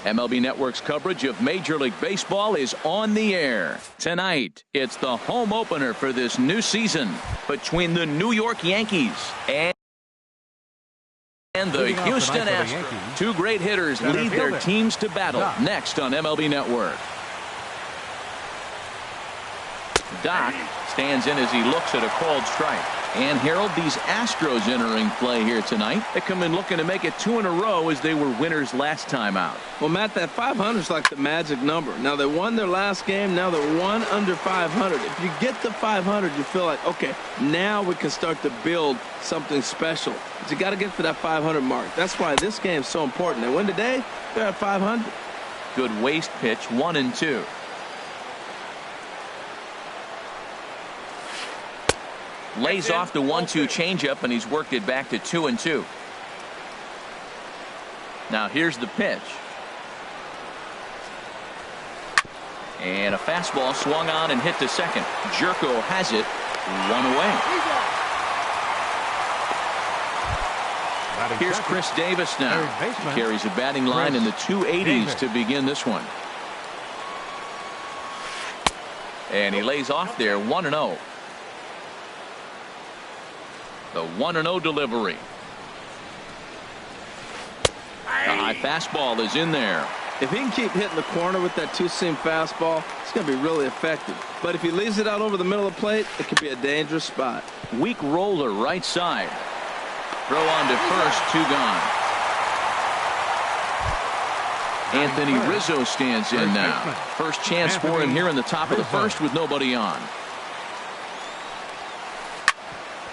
MLB Network's coverage of Major League Baseball is on the air. Tonight, it's the home opener for this new season between the New York Yankees and the Houston Astros. Two great hitters lead their teams to battle next on MLB Network. Doc stands in as he looks at a called strike. And Harold, these Astros entering play here tonight. They come in looking to make it 2 in a row as they were winners last time out. Well, Matt, that 500 is like the magic number. Now they won their last game. Now they're 1 under 500. If you get to 500, you feel like, okay, now we can start to build something special. But you got to get to that 500 mark. That's why this game is so important. They win today, they're at 500. Good waist pitch, 1-2. Lays off the 1-2 changeup, and he's worked it back to 2-2. Now here's the pitch. And a fastball swung on and hit to second. Jerko has it, 1 away. Here's Chris Davis now. He carries a batting line in the 280s to begin this one. And he lays off there, 1-0. The 1-0 delivery. The high fastball is in there. If he can keep hitting the corner with that two-seam fastball, it's going to be really effective. But if he leaves it out over the middle of the plate, it could be a dangerous spot. Weak roller right side. Throw on to first, 2 gone. Anthony Rizzo stands in now. First chance for him here in the top of the first with nobody on.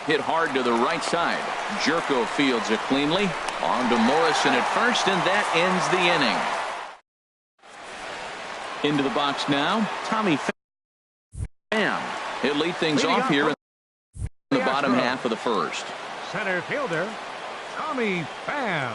Hit hard to the right side. Jerko fields it cleanly. On to Morrison at first, and that ends the inning. Into the box now, Tommy Pham. He'll lead things off here in the bottom half of the first. Center fielder, Tommy Pham.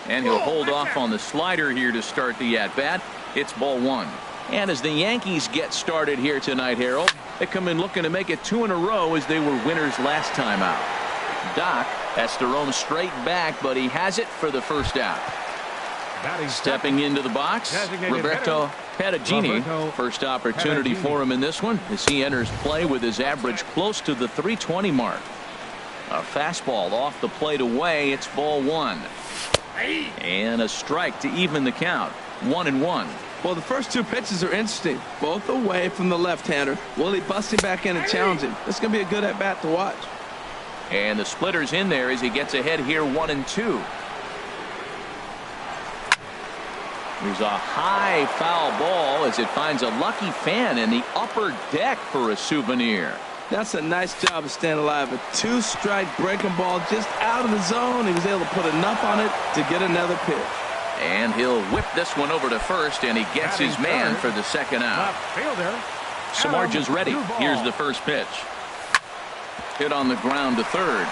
And he'll hold off on the slider here to start the at-bat. It's ball 1. And as the Yankees get started here tonight, Harold, they come in looking to make it 2 in a row as they were winners last time out. Doc has to roam straight back, but he has it for the first out. Stepping into the box, Roberto Perugini. First opportunity for him in this one as he enters play with his average close to the 320 mark. A fastball off the plate away. It's ball 1. And a strike to even the count. 1-1. Well, the first 2 pitches are interesting. Both away from the left-hander. Will he bust him back in and challenge him? This is going to be a good at-bat to watch. And the splitter's in there as he gets ahead here, 1-2. There's a high foul ball as it finds a lucky fan in the upper deck for a souvenir. That's a nice job of staying alive. A 2-strike breaking ball just out of the zone. He was able to put enough on it to get another pitch. And he'll whip this one over to first, and he gets his man for the second out. Samardzija's ready. Here's the first pitch. Hit on the ground to third.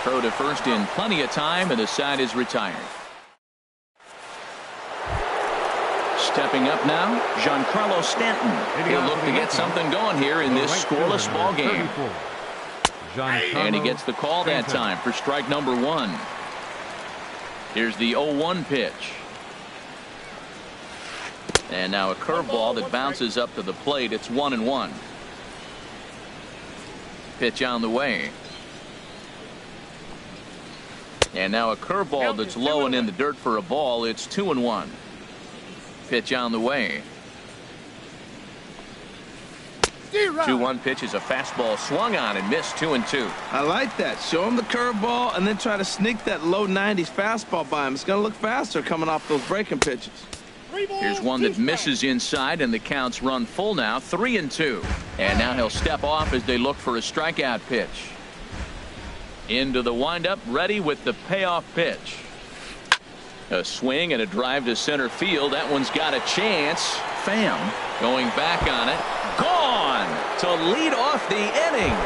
Throw to first in plenty of time, and the side is retired. Stepping up now, Giancarlo Stanton. He'll look to get something going here in this scoreless ball game. And he gets the call that time for strike number 1. Here's the 0-1 pitch. And now a curveball that bounces up to the plate. It's 1-1. Pitch on the way. And now a curveball that's low and in the dirt for a ball. It's 2-1. Pitch on the way. 2-1 pitch is a fastball swung on and missed. 2-2. I like that. Show him the curveball and then try to sneak that low 90s fastball by him. It's going to look faster coming off those breaking pitches. Here's one that misses inside, and the counts run full now. 3-2. And now he'll step off as they look for a strikeout pitch. Into the windup, ready with the payoff pitch. A swing and a drive to center field. That one's got a chance. Pham going back on it. Gone to lead off the inning.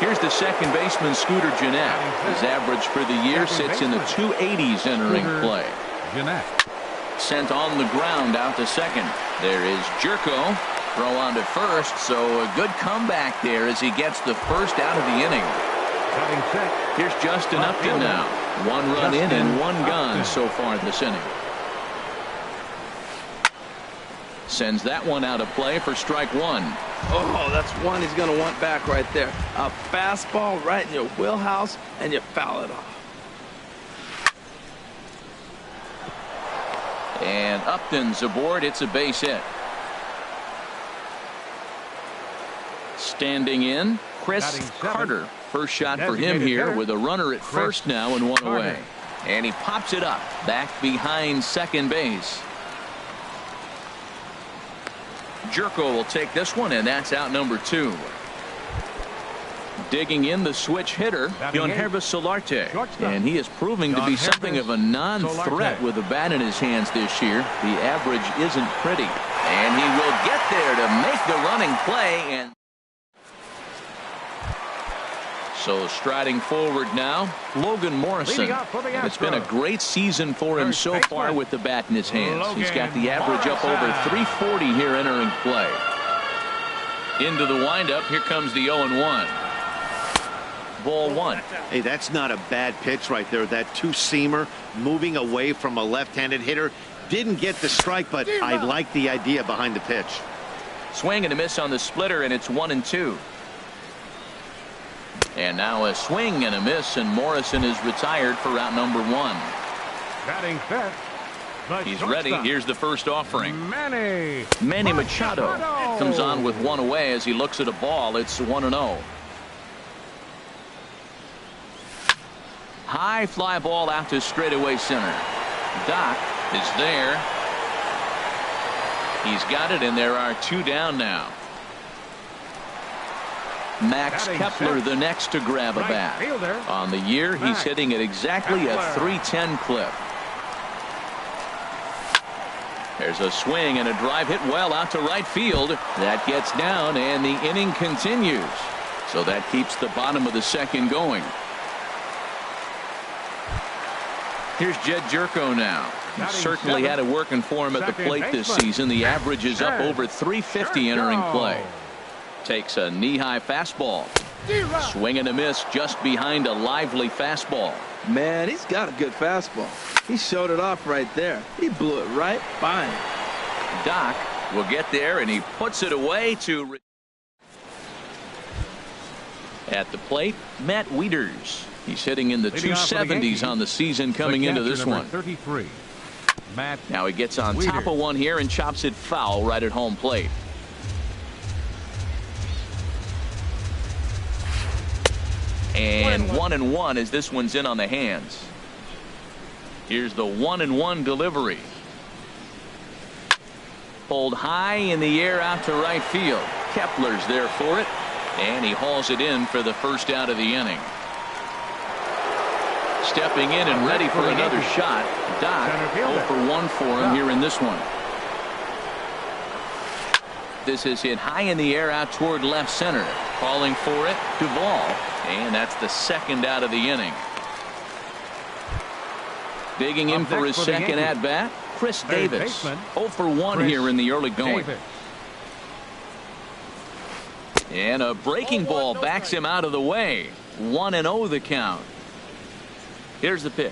Here's the second baseman, Scooter Gennett. His average for the year sits in the 280s entering play. Sent on the ground out to second. There is Jerko. Throw on to first. So a good comeback there as he gets the first out of the inning. Here's Justin Upton now. One run in and one gone so far this inning. Sends that one out of play for strike one. Oh, that's one he's going to want back right there. A fastball right in your wheelhouse, and you foul it off. And Upton's aboard. It's a base hit. Standing in, Chris Carter. First shot for him here with a runner at first now and one away. And he pops it up back behind second base. Jerko will take this one, and that's out number 2. Digging in the switch hitter, Yonhervis Solarte. And he is proving to be something of a non-threat with the bat in his hands this year. The average isn't pretty. And he will get there to make the running play. And so striding forward now, Logan Morrison. It's been a great season for him so far with the bat in his hands. He's got the average up over 340 here entering play. Into the windup, here comes the 0-1. Ball one. Hey, that's not a bad pitch right there. That two-seamer moving away from a left-handed hitter. Didn't get the strike, but I like the idea behind the pitch. Swing and a miss on the splitter, and it's 1-2. And now a swing and a miss, and Morrison is retired for route number 1. Batting fifth. He's ready. Here's the first offering. Manny Machado comes on with one away as he looks at a ball. It's 1-0. High fly ball out to straightaway center. Doc is there. He's got it, and there are 2 down now. Max Kepler the next to grab a bat. On the year, he's hitting at exactly a .310 clip. There's a swing and a drive hit well out to right field. That gets down, and the inning continues. So that keeps the bottom of the second going. Here's Jed Jerko now. He certainly had it working for him at the plate this season. The average is up over 350 entering play. Takes a knee-high fastball. Swing and a miss just behind a lively fastball. Man, he's got a good fastball. He showed it off right there. He blew it right by him. Doc will get there, and he puts it away to... At the plate, Matt Wieters. He's hitting in the 270s on the season coming into this one. 33. Now he gets on top of one here and chops it foul right at home plate. And 1-1 as this one's in on the hands. Here's the 1-1 delivery. Pulled high in the air out to right field. Kepler's there for it, and he hauls it in for the first out of the inning. Stepping in and ready for another shot. Doc 0 for 1 for him here in this one. This is hit high in the air out toward left center. Calling for it, Duvall. And that's the second out of the inning. Digging in for his second at bat, Chris Davis. 0 for 1 here in the early going. And a breaking ball backs him out of the way. 1-0 the count. Here's the pitch.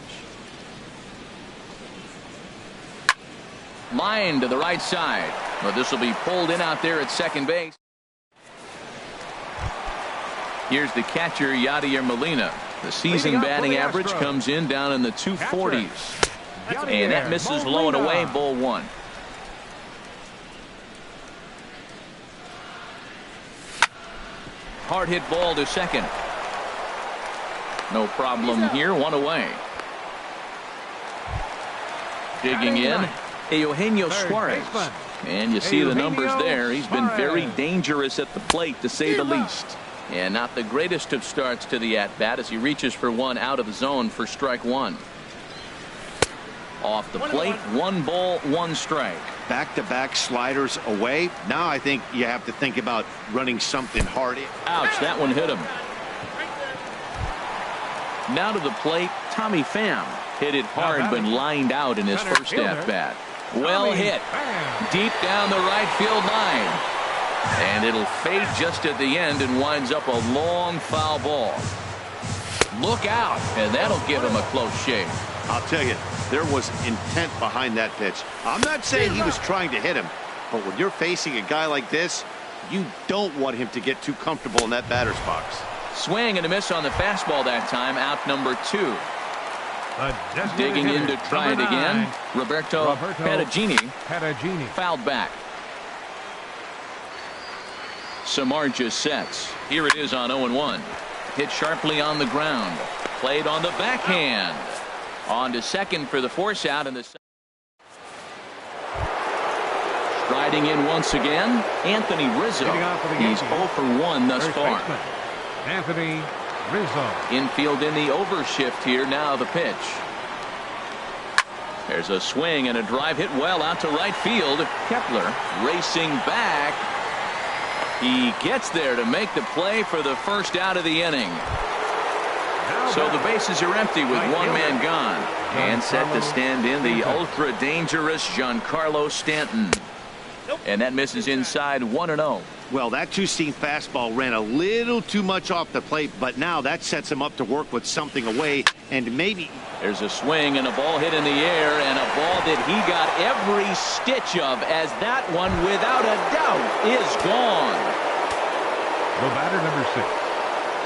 Line to the right side. But this will be pulled in out there at second base. Here's the catcher, Yadier Molina. The season batting average comes in down in the 240s. And that misses low and away, ball 1. Hard hit ball to second. No problem here, 1 away. Digging in, Eugenio Suarez. And you see the numbers there. He's been very dangerous at the plate, to say the least. And not the greatest of starts to the at-bat as he reaches for one out of the zone for strike 1. Off the plate, 1 ball, 1 strike. Back-to-back sliders away. Now I think you have to think about running something hard. Ouch, that one hit him. Now to the plate, Tommy Pham. Hit it hard but lined out in his first at-bat. Well hit. Deep down the right field line. And it'll fade just at the end and winds up a long foul ball. Look out, and that'll give him a close shave. I'll tell you, there was intent behind that pitch. I'm not saying he was trying to hit him, but when you're facing a guy like this, you don't want him to get too comfortable in that batter's box. Swing and a miss on the fastball that time, out number 2. Digging in to try it again, Roberto Petagini fouled back. Samardzija sets. Here it is on 0-1. Hit sharply on the ground. Played on the backhand. On to second for the force out in the striding in once again, Anthony Rizzo. He's 0 for 1 thus far. Anthony Rizzo. Infield in the overshift here. Now the pitch. There's a swing and a drive hit well out to right field. Kepler racing back. He gets there to make the play for the first out of the inning. So the bases are empty with one man gone. And set to stand in the ultra-dangerous Giancarlo Stanton. And that misses inside 1-0. Well, that two-seam fastball ran a little too much off the plate, but now that sets him up to work with something away, and maybe... There's a swing and a ball hit in the air, and a ball that he got every stitch of, as that one, without a doubt, is gone. The batter, number 6,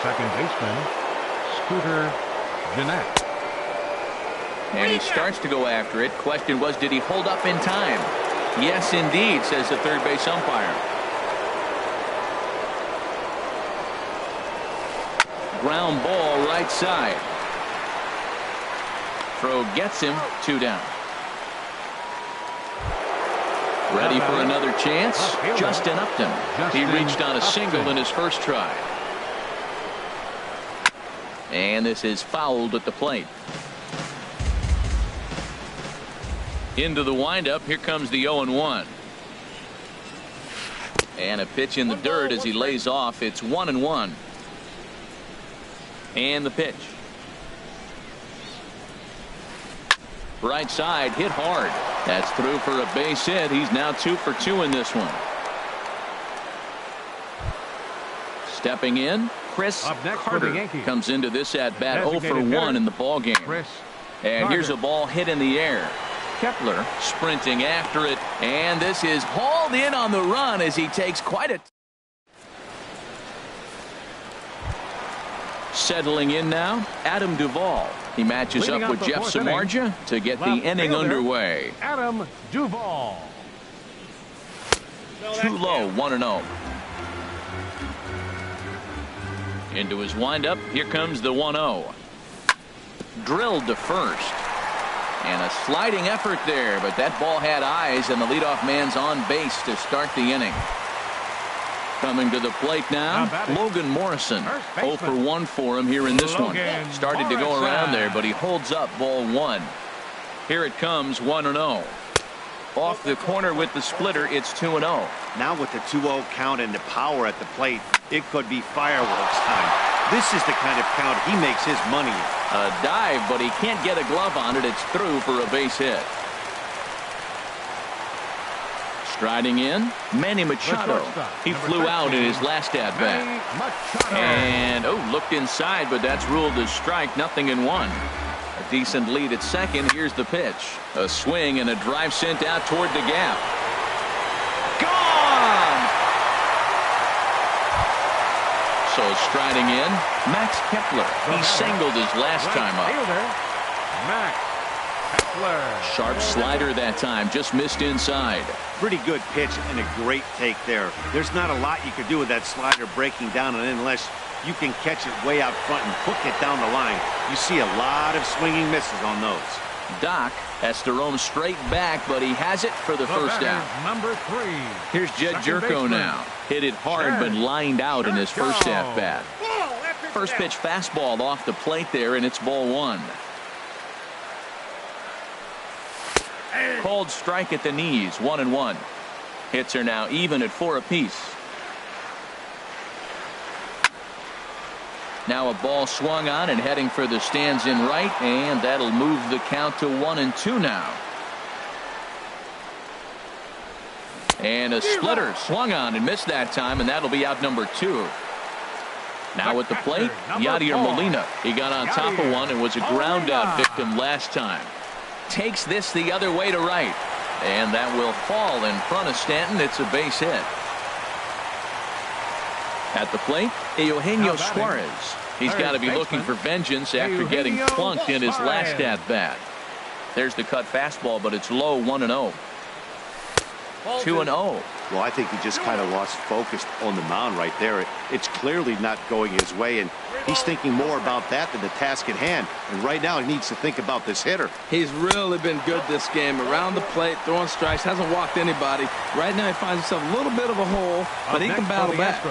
second baseman, Scooter Gennett. And he starts to go after it. Question was, did he hold up in time? Yes, indeed, says the third base umpire. Ground ball right side. Throw gets him, 2 down. Ready for another chance. Justin Upton. He reached on a single in his first try. And this is fouled at the plate. Into the windup. Here comes the 0-1. And a pitch in the dirt as he lays off. It's 1-1. And the pitch. Right side, hit hard. That's through for a base hit. He's now 2 for 2 in this one. Stepping in, Chris Carter comes into this at bat 0 for 1 in the ball game. And here's a ball hit in the air. Kepler sprinting after it, and this is hauled in on the run as he takes quite a... Settling in now, Adam Duvall. He matches up with Jeff Samardzija to get the inning underway. Adam Duvall. Too low, 1-0. Into his windup. Here comes the 1-0. Drilled to first. And a sliding effort there, but that ball had eyes, and the leadoff man's on base to start the inning. Coming to the plate now, Logan Morrison. 0 for 1 for him here in this one. Started to go around there, but he holds up ball 1. Here it comes, 1-0. Off the corner with the splitter, it's 2-0. Now with the 2-0 count and the power at the plate, it could be fireworks time. This is the kind of count he makes his money in. A dive, but he can't get a glove on it. It's through for a base hit. Striding in, Manny Machado. He flew out in his last at-bat. And, looked inside, but that's ruled as strike, 0-1. A decent lead at second. Here's the pitch. A swing and a drive sent out toward the gap. Gone! So striding in, Max Kepler. He singled his last time up. Max Kepler. Sharp slider that time, just missed inside. Pretty good pitch and a great take there. There's not a lot you could do with that slider breaking down, and unless you can catch it way out front and hook it down the line, you see a lot of swinging misses on those. Doc has to roam straight back, but he has it for the first out. Number 3. Here's Jed Jerko now. Hit it hard, but lined out in his first at-bat. First pitch fastball off the plate there, and it's ball 1. Called strike at the knees, 1-1. Hits are now even at 4 apiece. Now a ball swung on and heading for the stands in right, and that'll move the count to 1-2 now. And a splitter swung on and missed that time, and that'll be out number 2. Now at the plate, Yadier Molina. He got on top of one and was a ground out victim last time. Takes this the other way to right. And that will fall in front of Stanton. It's a base hit. At the plate, Eugenio Suarez. He's got to be looking for vengeance after getting plunked in his last at-bat. There's the cut fastball, but it's low, 1-0. 2-0. Well, I think he just kind of lost focus on the mound right there. It's clearly not going his way, and he's thinking more about that than the task at hand. And right now, he needs to think about this hitter. He's really been good this game. Around the plate, throwing strikes, hasn't walked anybody. Right now, he finds himself a little bit of a hole, but he can battle back.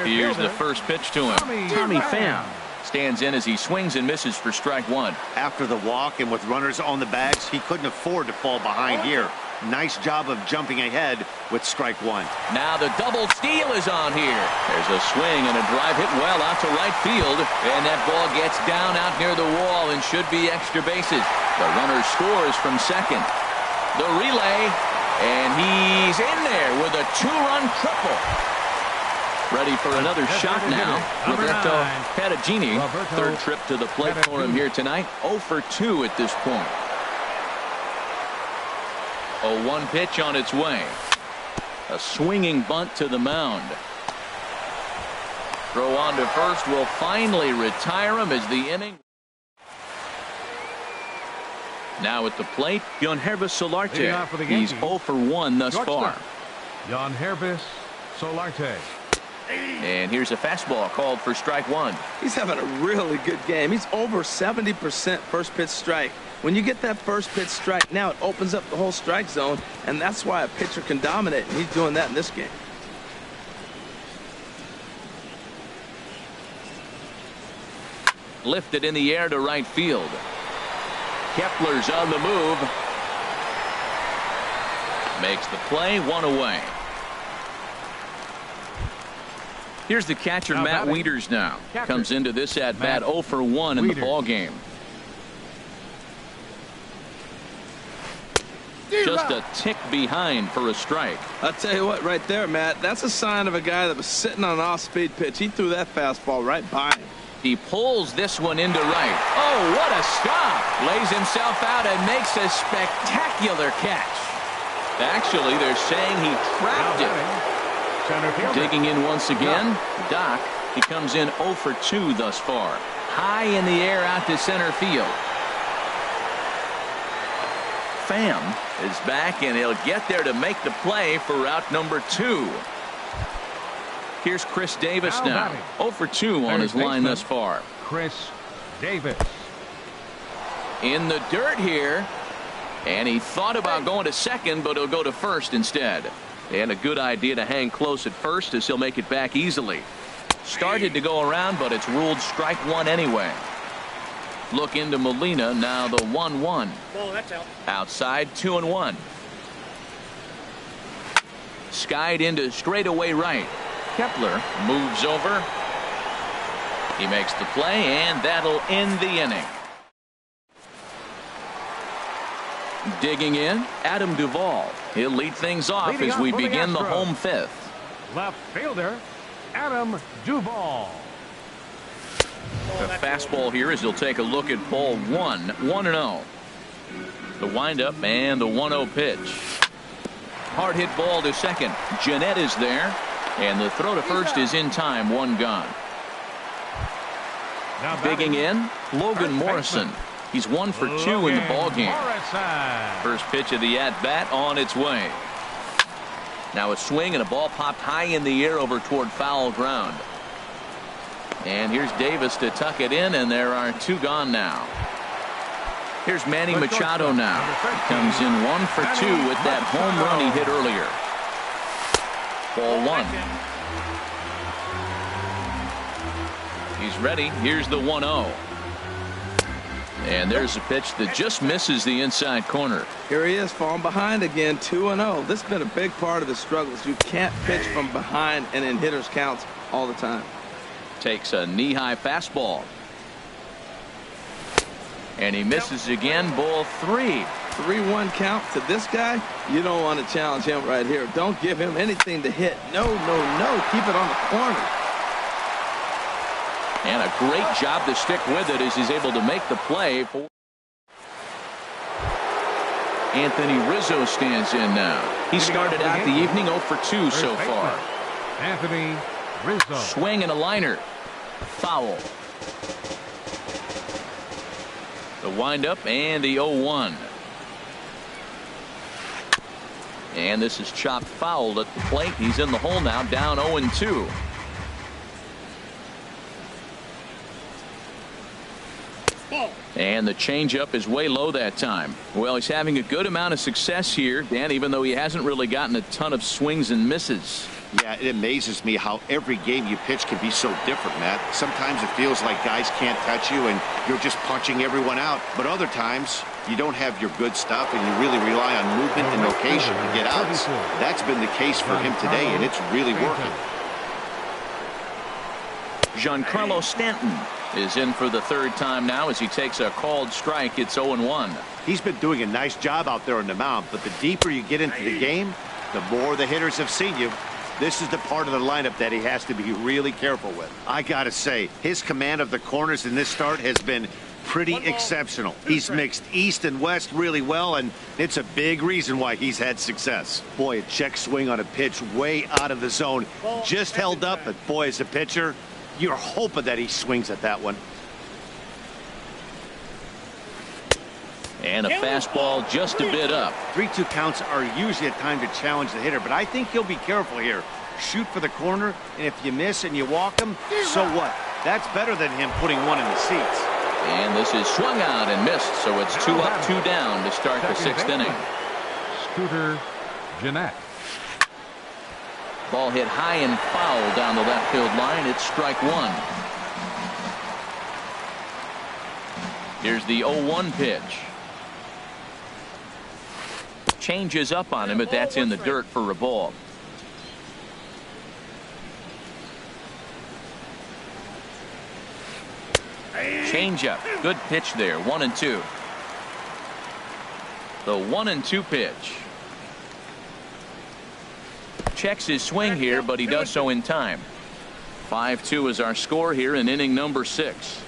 Here's the first pitch to him. Tommy Pham stands in as he swings and misses for strike one. After the walk and with runners on the bags, he couldn't afford to fall behind here. Nice job of jumping ahead with strike one. Now the double steal is on here. There's a swing and a drive hit well out to right field. And that ball gets down out near the wall and should be extra bases. The runner scores from second. The relay, and he's in there with a two-run triple. Ready for another shot now. Roberto Perugini, third trip to the plate for him here tonight. 0 for 2 at this point. A 1 pitch on its way. A swinging bunt to the mound. Throw on to first will finally retire him as the inning. Now at the plate, Yangervis Solarte. He's 0 for 1 thus far. Yangervis Solarte. And here's a fastball called for strike one. He's having a really good game. He's over 70% first pitch strike. When you get that first pitch strike, now it opens up the whole strike zone, and that's why a pitcher can dominate, and he's doing that in this game. Lifted in the air to right field. Kepler's on the move. Makes the play, 1 away. Here's the catcher, Matt Wieters now. Comes into this at-bat 0 for 1 in the ball game. Just a tick behind for a strike. I'll tell you what, right there, Matt, that's a sign of a guy that was sitting on an off-speed pitch. He threw that fastball right by him. He pulls this one into right. Oh, what a stop. Lays himself out and makes a spectacular catch. Actually, they're saying he trapped it. Digging in once again, Doc. He comes in 0 for 2 thus far. High in the air out to center field. Pham is back, and he'll get there to make the play for route number 2. Here's Chris Davis now. 0 for 2 on his line thus far. Chris Davis. In the dirt here. And he thought about going to second, but he'll go to first instead. And a good idea to hang close at first as he'll make it back easily. Started to go around, but it's ruled strike one anyway. Look into Molina now, the 1-1. Oh, that's out. Outside, 2-1. Skied into straightaway right. Kepler moves over. He makes the play, and that'll end the inning. Digging in, Adam Duvall. He'll lead things off as we begin the home fifth. Left fielder, Adam Duvall. The fastball here as he'll take a look at ball 1, 1-0. The windup and the 1-0 pitch. Hard hit ball to second. Jeanette is there. And the throw to first is in time, 1 gone. Digging in, Logan Morrison. He's 1 for 2 in the ball game. First pitch of the at-bat on its way. Now a swing and a ball popped high in the air over toward foul ground. And here's Davis to tuck it in, and there are 2 gone now. Here's Manny Machado now. He comes in 1 for 2 with that home run he hit earlier. Ball 1. He's ready. Here's the 1-0. And there's a pitch that just misses the inside corner. Here he is, falling behind again, 2-0. This has been a big part of his struggles. You can't pitch from behind and in hitters' counts all the time. Takes a knee-high fastball. And he misses again, ball 3. 3-1 count to this guy. You don't want to challenge him right here. Don't give him anything to hit. No, no, no. Keep it on the corner. And a great job to stick with it as he's able to make the play. For Anthony Rizzo stands in now. He started out the evening 0 for 2 so far. Anthony Rizzo. Swing and a liner. Foul. The windup and the 0-1. And this is chopped foul at the plate. He's in the hole now, down 0-2. And the changeup is way low that time. Well, he's having a good amount of success here, Dan, even though he hasn't really gotten a ton of swings and misses. Yeah, it amazes me how every game you pitch can be so different, Matt. Sometimes it feels like guys can't touch you and you're just punching everyone out. But other times, you don't have your good stuff and you really rely on movement and location to get outs. That's been the case for him today, and it's really working. Giancarlo Stanton is in for the third time now as he takes a called strike. It's 0-1. He's been doing a nice job out there on the mound, but the deeper you get into the game, the more the hitters have seen you. This is the part of the lineup that he has to be really careful with. I gotta say, his command of the corners in this start has been pretty exceptional. He's mixed east and west really well, and it's a big reason why he's had success. Boy, a check swing on a pitch way out of the zone. Just held up, but boy, as a pitcher, you're hoping that he swings at that one. And a fastball just a bit up. 3-2 counts are usually a time to challenge the hitter, but I think he'll be careful here. Shoot for the corner, and if you miss and you walk him, so what? That's better than him putting one in the seats. And this is swung out and missed, so it's 2 up, 2 down to start the 6th inning. Scooter Gennett. Ball hit high and foul down the left field line. It's strike 1. Here's the 0-1 pitch. Changes up on him, but that's in the dirt for a ball. Changeup. Good pitch there. 1-2. The 1-2 pitch. Checks his swing here, but he does so in time. 5-2 is our score here in inning number 6.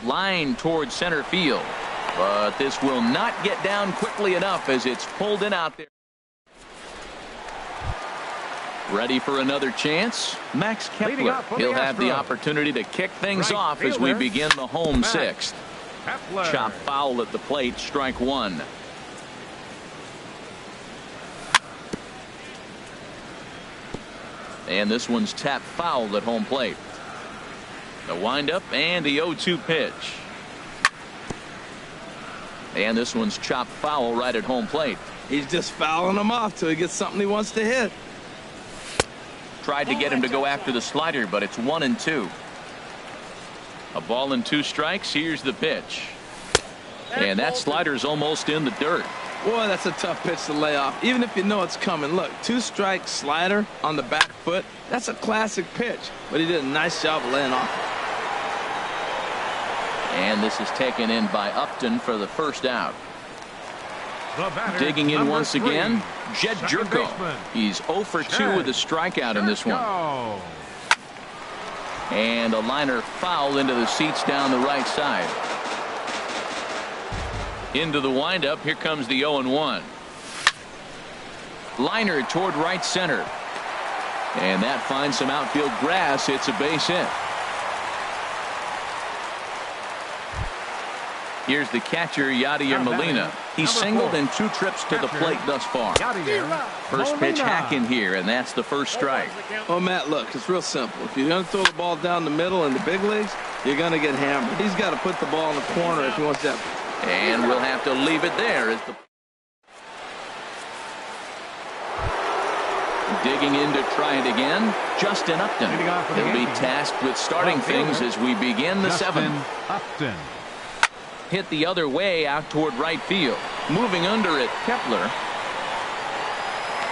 Line towards center field, but this will not get down quickly enough as it's pulled in out there. Ready for another chance? Max Kepler. He'll have the opportunity to kick things off as we begin the home 6th. Chop foul at the plate, strike 1. And this one's tapped foul at home plate. The windup and the 0-2 pitch. And this one's chopped foul right at home plate. He's just fouling him off till he gets something he wants to hit. Tried to get him to go after the slider, but it's 1-2. A ball and 2 strikes. Here's the pitch. And that slider's almost in the dirt. Boy, that's a tough pitch to lay off, even if you know it's coming. Look, 2-strike slider on the back foot. That's a classic pitch, but he did a nice job of laying off. And this is taken in by Upton for the first out. Digging in once again, Jed Jerko. He's 0 for 2 with a strikeout in this one. And a liner foul into the seats down the right side. Into the windup. Here comes the 0-1. Liner toward right center. And that finds some outfield grass. It's a base hit. Here's the catcher, Yadier Molina. He's singled in 2 trips to the plate thus far. First pitch hack in here, and that's the first strike. Well, Matt, look, it's real simple. If you're going to throw the ball down the middle in the big leagues, you're going to get hammered. He's got to put the ball in the corner if he wants that. And we'll have to leave it there as the digging in to try it again, Justin Upton. He'll be tasked with starting things as we begin the 7th. Upton. Hit the other way out toward right field. Moving under it, Kepler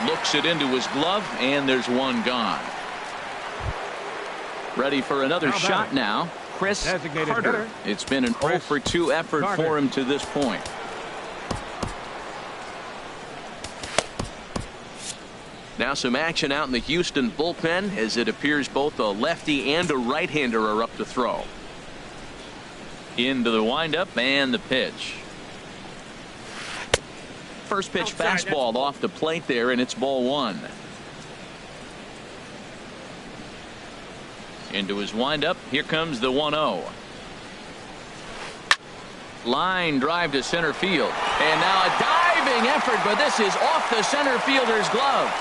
looks it into his glove, and there's one gone. Ready for another shot now. Chris Carter. It's been an 0 for 2 effort for him to this point. Now some action out in the Houston bullpen as it appears both a lefty and a right-hander are up to throw. Into the windup and the pitch. First pitch fastball off the plate there, and it's ball one. Into his windup. Here comes the 1-0. Line drive to center field. And now a diving effort, but this is off the center fielder's glove.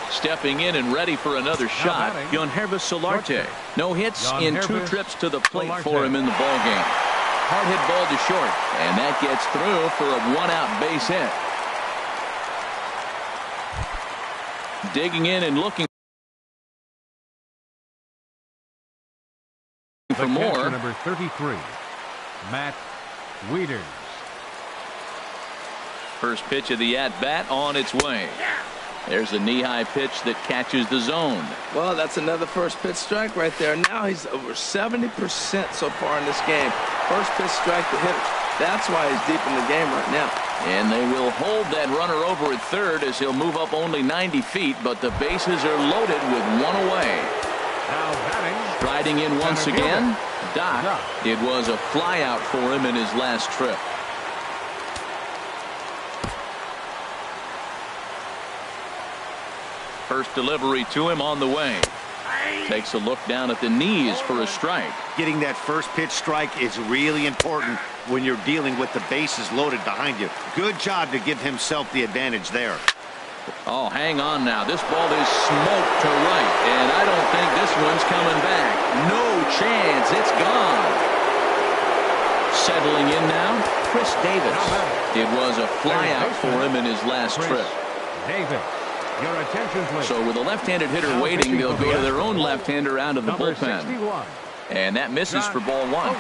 Stepping in and ready for another shot, Yonhervis Solarte. No hits in 2 trips to the plate for him in the ballgame. Hard hit ball to short, and that gets through for a 1-out base hit. Digging in and looking for more. Number 33, Matt Wieters. First pitch of the at-bat on its way. There's a knee-high pitch that catches the zone. Well, that's another first pitch strike right there. Now he's over 70% so far in this game. First pitch strike to hitters. That's why he's deep in the game right now. And they will hold that runner over at third as he'll move up only 90 feet, but the bases are loaded with one away. Now batting. Riding in once again, Doc. It was a flyout for him in his last trip. First delivery to him on the way. Takes a look down at the knees for a strike. Getting that first pitch strike is really important when you're dealing with the bases loaded behind you. Good job to give himself the advantage there. Oh, hang on now. This ball is smoked to right, and I don't think this one's coming back. No chance. It's gone. Settling in now, Chris Davis. It was a flyout for him in his last trip. Davis. Your attention, please. So with a left-handed hitter waiting, they'll go to their own left-hander out of the bullpen. 61. And that misses for ball one.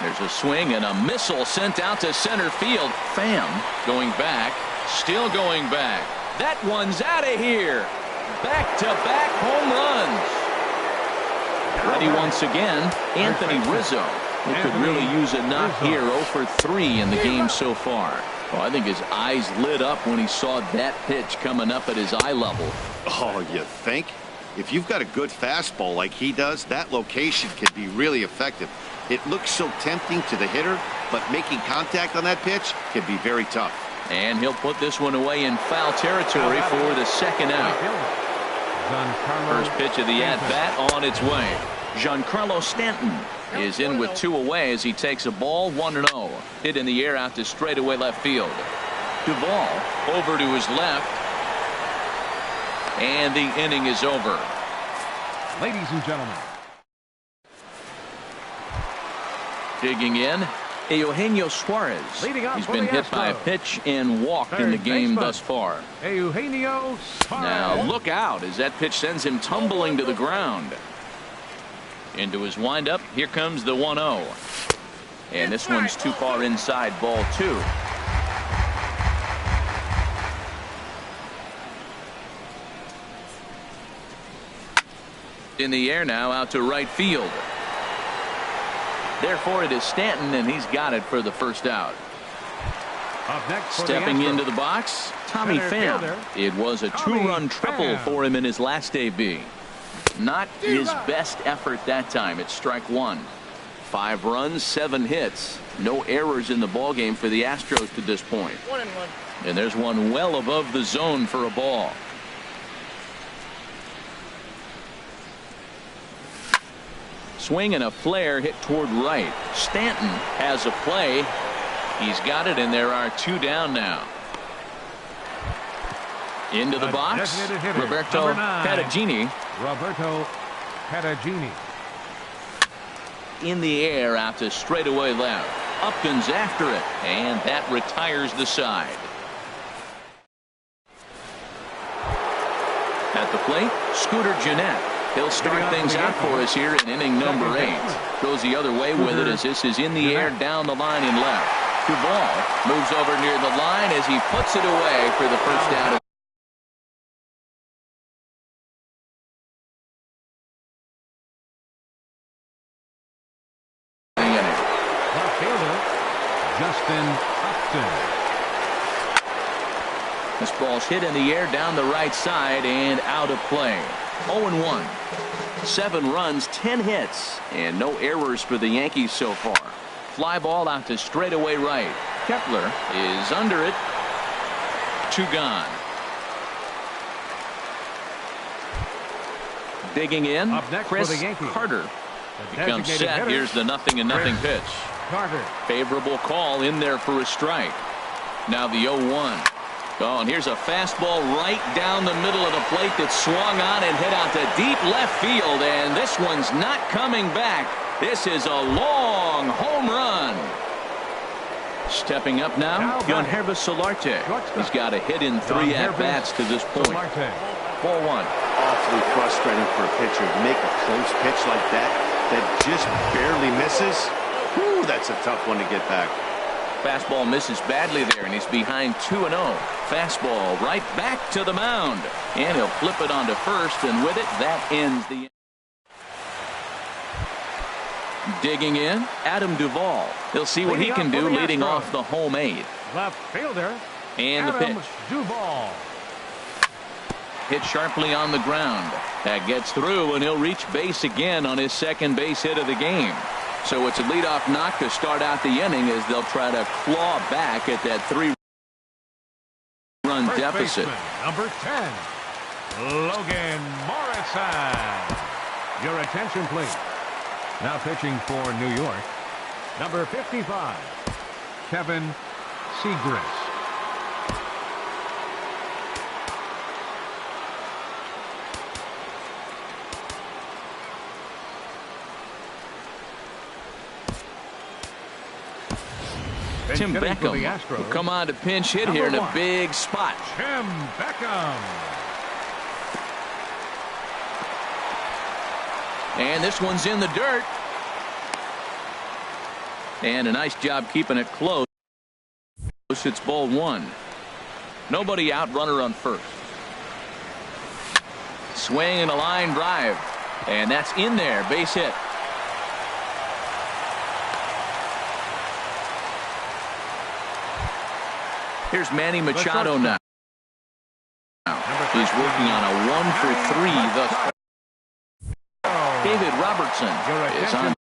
There's a swing and a missile sent out to center field. Pham going back, still going back. That one's out of here. Back-to-back home runs. Ready once again, Anthony Rizzo, who could really use a knock here. 0 for 3 in the game so far. Well, I think his eyes lit up when he saw that pitch coming up at his eye level. Oh, you think? If you've got a good fastball like he does, that location can be really effective. It looks so tempting to the hitter, but making contact on that pitch can be very tough. And he'll put this one away in foul territory for the second out. First pitch of the at-bat on its way. Giancarlo Stanton is in with 2 away as he takes a ball 1-0. Hit in the air out to straightaway left field. Duvall over to his left. And the inning is over. Ladies and gentlemen. Digging in, Eugenio Suarez. He's been hit by a pitch and walked in the game thus far. Eugenio Suarez. Now look out as that pitch sends him tumbling to the ground. Into his windup. Here comes the 1-0. And this one's too far inside, ball 2. In the air now out to right field. Therefore it is Stanton, and he's got it for the first out. Stepping into the box, Tommy Pham. It was a 2-run triple for him in his last AB. Not his best effort that time. It's strike 1. 5 runs, 7 hits. No errors in the ballgame for the Astros to this point. 1-1. And there's one well above the zone for a ball. Swing and a flare hit toward right. Stanton has a play. He's got it, and there are 2 down now. Into the box, Roberto Patagini. Roberto Patagini. In the air out to straightaway left. Upton's after it, and that retires the side. At the plate, Scooter Gennett. He'll start things out for us here in inning number 8. Goes the other way with it as this is in the air down the line and left. Duvall moves over near the line as he puts it away for the first out. Justin Upton. This ball's hit in the air down the right side and out of play. 0-1. 7 runs, 10 hits, and no errors for the Yankees so far. Fly ball out to straightaway right. Kepler is under it. 2 gone. Digging in, Up next Chris for the Yankees, Carter becomes designated set. hitter, Here's the 0-0 pitch. Carter. Favorable call in there for a strike. Now the 0-1. Oh, and here's a fastball right down the middle of the plate that swung on and hit out to deep left field, and this one's not coming back. This is a long home run. Stepping up now, Yonhervis Solarte. He's got a hit in 3 at-bats to this point. 4-1. Awfully frustrating for a pitcher to make a close pitch like that just barely misses. Whew, that's a tough one to get back. Fastball misses badly there, and he's behind 2-0. Fastball right back to the mound, and he'll flip it onto first, and with it, that ends the inning. Digging in, Adam Duvall. He'll see what he can do leading off the home 8th. Left fielder. And the Adam pitch. Duvall. Hit sharply on the ground. That gets through, and he'll reach base again on his second base hit of the game. So it's a leadoff knock to start out the inning as they'll try to claw back at that 3-run deficit. Baseman, number 10, Logan Morrison. Your attention, please. Now pitching for New York, number 55, Kevin Segrist. Tim Beckham will come on to pinch hit here in a big spot. Tim Beckham. And this one's in the dirt. And a nice job keeping it close. It's ball 1. Nobody out, runner on first. Swing and a line drive. And that's in there, base hit. Here's Manny Machado now. He's working on a 1-for-3 thus far. David Robertson is on.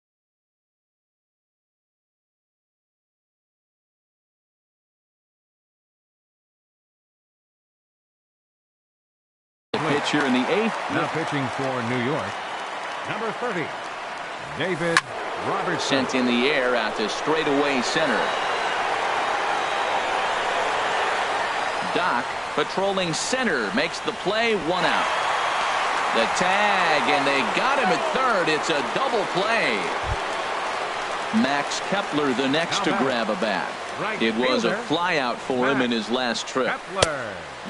The pitch here in the 8th. Now pitching for New York, number 30, David Robertson. Sent in the air out to straightaway center. Doc patrolling center makes the play, 1 out. The tag, and they got him at third. It's a double play. Max Kepler the next to grab a bat. It was a fly out for him in his last trip.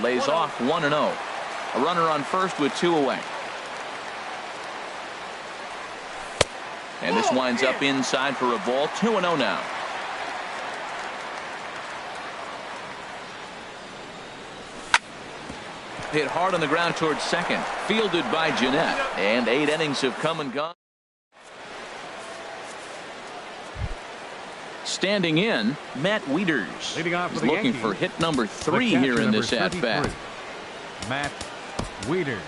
Lays off 1-0. A runner on first with 2 away. And this winds up inside for a ball. 2-0 now. Hit hard on the ground towards second. Fielded by Jeanette. And 8 innings have come and gone. Standing in, Matt Wieters. Leading off for the looking Yankees, for hit number 3 here in this at-bat. Matt Wieters.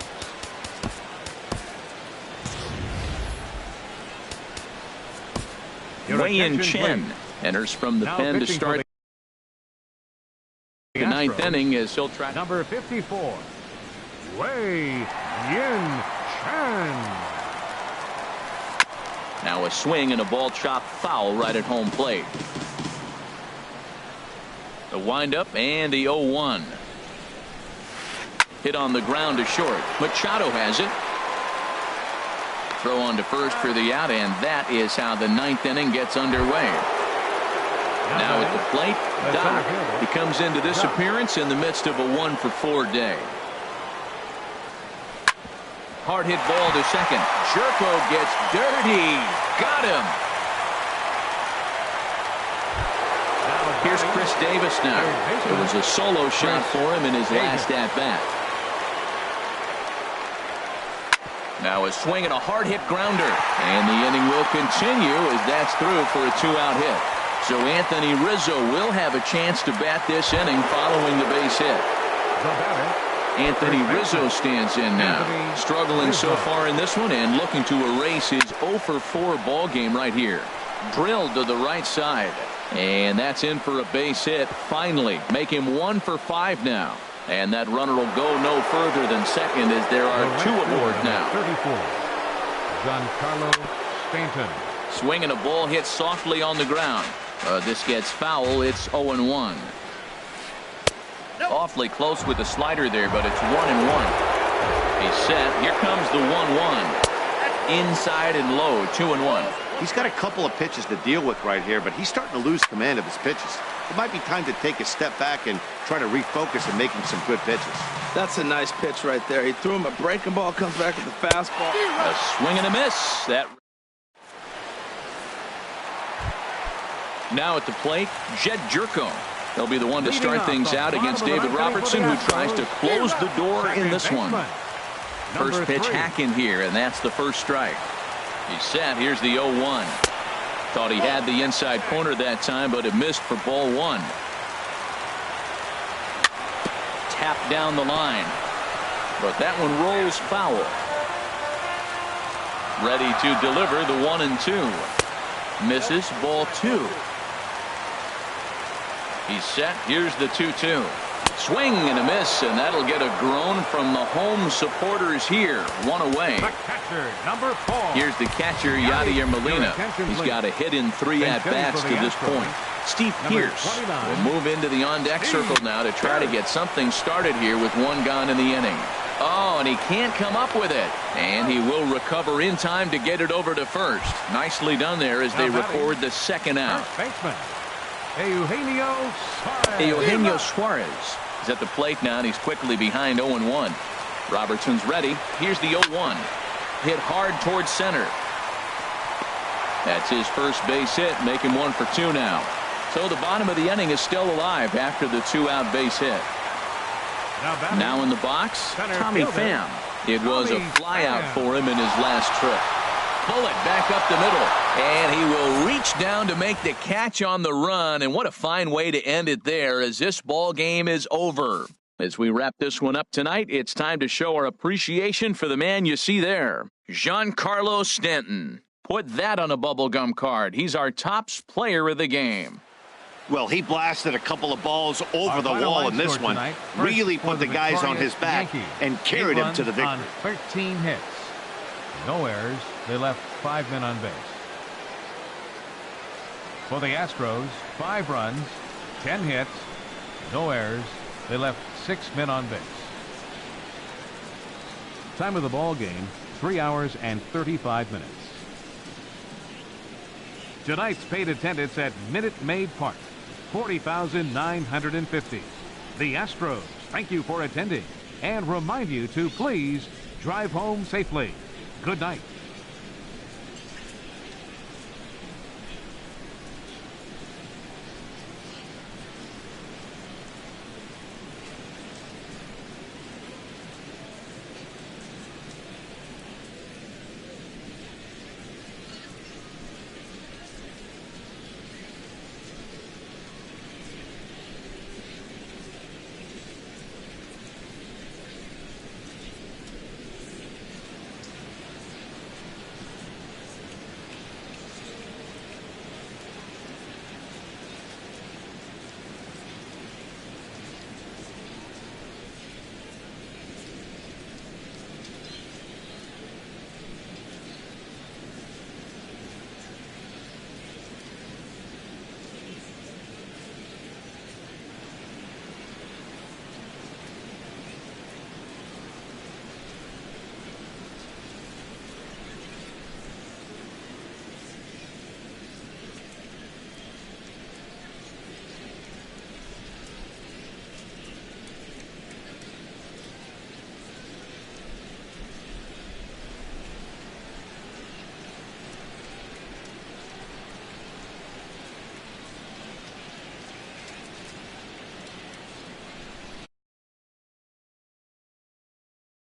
Wei-Yin Chen enters from the pen to start the 9th inning as he'll try. Number 54, Wei-Yin Chen. Now a swing and a ball chopped foul right at home plate. The windup and the 0-1. Hit on the ground to short. Machado has it. Throw on to first for the out, and that is how the 9th inning gets underway. Now at the plate, Doc. He comes into this appearance in the midst of a 1-for-4 day. Hard hit ball to second. Jerko gets dirty. Got him. Here's Chris Davis now. It was a solo shot for him in his last at-bat. Now a swing and a hard hit grounder. And the inning will continue as that's through for a 2-out hit. So Anthony Rizzo will have a chance to bat this inning following the base hit. The batter, Anthony Rizzo stands in now. Struggling so far in this one and looking to erase his 0 for 4 ball game right here. Drilled to the right side. And that's in for a base hit. Finally, make him 1 for 5 now. And that runner will go no further than second as there are 2 aboard now. 34, Giancarlo Stanton. Swinging a ball hit softly on the ground. This gets foul. It's 0-1. Awfully close with the slider there, but it's 1-1. He's set. Here comes the 1-1. Inside and low, 2-1. He's got a couple of pitches to deal with right here, but he's starting to lose command of his pitches. It might be time to take a step back and try to refocus and make him some good pitches. That's a nice pitch right there. He threw him a breaking ball, comes back with a fastball. A swing and a miss. That. Now at the plate, Jed Jerko. He'll be the one to start things out against David Robertson, who tries to close the door in this one. First pitch hack in here, and that's the first strike. He's set. Here's the 0-1. Thought he had the inside corner that time, but it missed for ball 1. Tap down the line, but that one rolls foul. Ready to deliver the 1-2. Misses, ball 2. He's set. Here's the 2-2. Swing and a miss, and that'll get a groan from the home supporters here. 1 away. The catcher, number 4. Here's the catcher, Yadier Molina. He's got a hit in 3 at-bats to this point. Steve Pearce will move into the on-deck circle now to try to get something started here with 1 gone in the inning. Oh, and he can't come up with it. And he will recover in time to get it over to first. Nicely done there as they record the second out. Baseman, Eugenio Suarez is at the plate now, and he's quickly behind 0-1. Robertson's ready. Here's the 0-1. Hit hard towards center. That's his first base hit, making 1 for 2 now. So the bottom of the inning is still alive after the 2-out base hit. Now in the box, Tommy Pham. It was a flyout for him in his last trip. Bullet back up the middle, and he will reach down to make the catch on the run, and what a fine way to end it there as this ball game is over. As we wrap this one up tonight, it's time to show our appreciation for the man you see there, Giancarlo Stanton. Put that on a bubblegum card. He's our tops player of the game. Well, he blasted a couple of balls over the wall in this one. Really put the guys on his back and carried him to the victory. 13 hits. No errors. They left 5 men on base. For the Astros, 5 runs, 10 hits, no errors. They left 6 men on base. Time of the ball game, 3 hours and 35 minutes. Tonight's paid attendance at Minute Maid Park, 40,950. The Astros thank you for attending and remind you to please drive home safely. Good night.